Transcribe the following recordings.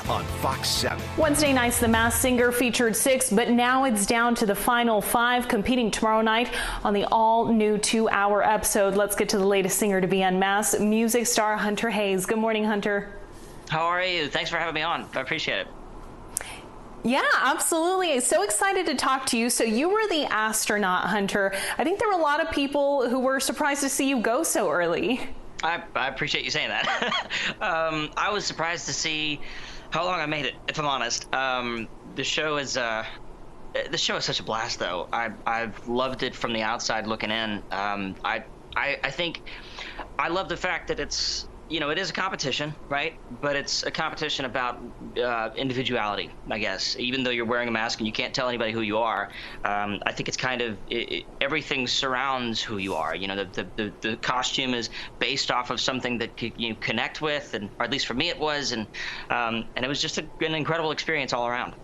on Fox 7. Wednesday nights, The Masked Singer featured 6, but now it's down to the final 5 competing tomorrow night on the all-new 2-hour episode. Let's get to the latest singer to be unmasked, music star Hunter Hayes. Good morning, Hunter. How are you? Thanks for having me on. I appreciate it. Yeah, absolutely. So excited to talk to you. So you were the astronaut, Hunter. I think there were a lot of people who were surprised to see you go so early. I appreciate you saying that. I was surprised to see how long I made it, if I'm honest. The show is such a blast, though. I've loved it from the outside looking in. I think I love the fact that it's, you know, it is a competition, right? But it's a competition about individuality, I guess. Even though you're wearing a mask and you can't tell anybody who you are, I think it's kind of everything surrounds who you are. You know, the costume is based off of something that you connect with, and or at least for me it was, and it was just an incredible experience all around.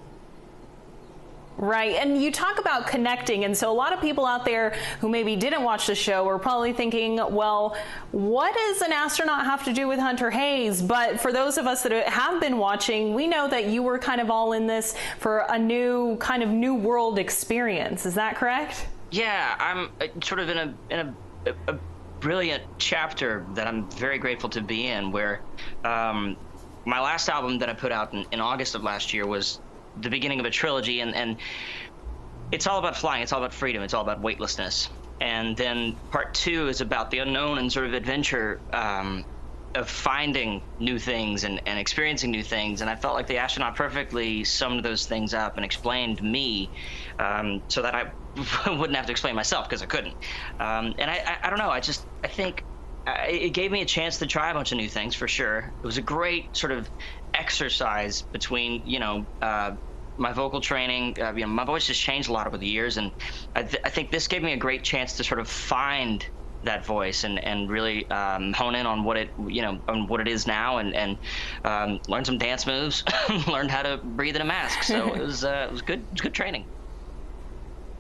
Right, and you talk about connecting, and so a lot of people out there who maybe didn't watch the show are probably thinking, well, what does an astronaut have to do with Hunter Hayes? But for those of us that have been watching, we know that you were kind of all in this for a new world experience. Is that correct? Yeah, I'm sort of in a brilliant chapter that I'm very grateful to be in, where my last album that I put out in August of last year was the beginning of a trilogy, and it's all about flying, it's all about freedom, it's all about weightlessness. And then part 2 is about the unknown and sort of adventure of finding new things and experiencing new things. And I felt like The Astronaut perfectly summed those things up and explained me, so that I wouldn't have to explain myself, because I couldn't. And I don't know, I think it gave me a chance to try a bunch of new things, for sure. It was a great sort of exercise between, you know, my vocal training. You know, my voice has changed a lot over the years, and I think this gave me a great chance to sort of find that voice and really hone in on what it, you know, on what it is now, and learn some dance moves, learned how to breathe in a mask. So it was good. It was good training.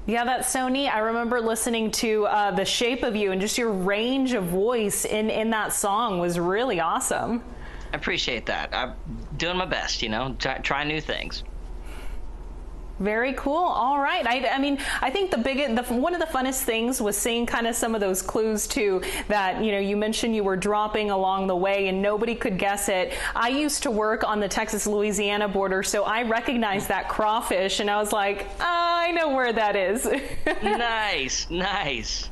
Yeah, that's so neat. I remember listening to The Shape of You, and just your range of voice in that song was really awesome. I appreciate that. I'm doing my best, you know, try new things. Very cool. All right. I mean, I think one of the funnest things was seeing kind of some of those clues too, that, you know, you mentioned you were dropping along the way and nobody could guess it. I used to work on the Texas-Louisiana border, so I recognized that crawfish, and I was like, I know where that is. Nice, nice.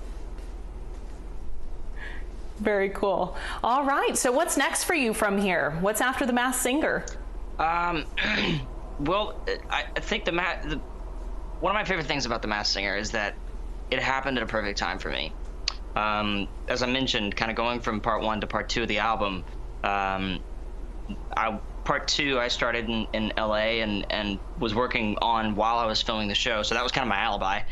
Very cool. All right. So what's next for you from here? What's after The Masked Singer? Well, I think one of my favorite things about The Masked Singer is that it happened at a perfect time for me. As I mentioned, kind of going from part 1 to part 2 of the album, part 2 I started in LA and was working on while I was filming the show, so that was kind of my alibi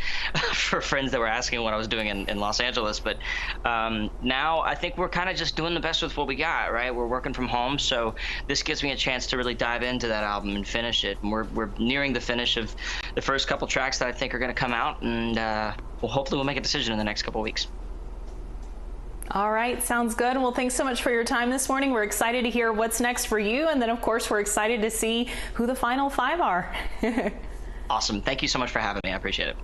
for friends that were asking what I was doing in Los Angeles. But now I think we're kind of just doing the best with what we got, right? We're working from home, so this gives me a chance to really dive into that album and finish it. And we're nearing the finish of the first couple tracks that I think are going to come out, and hopefully we'll make a decision in the next couple weeks. All right, sounds good. Well, thanks so much for your time this morning. We're excited to hear what's next for you, and then of course we're excited to see who the final 5 are. Awesome. Thank you so much for having me. I appreciate it.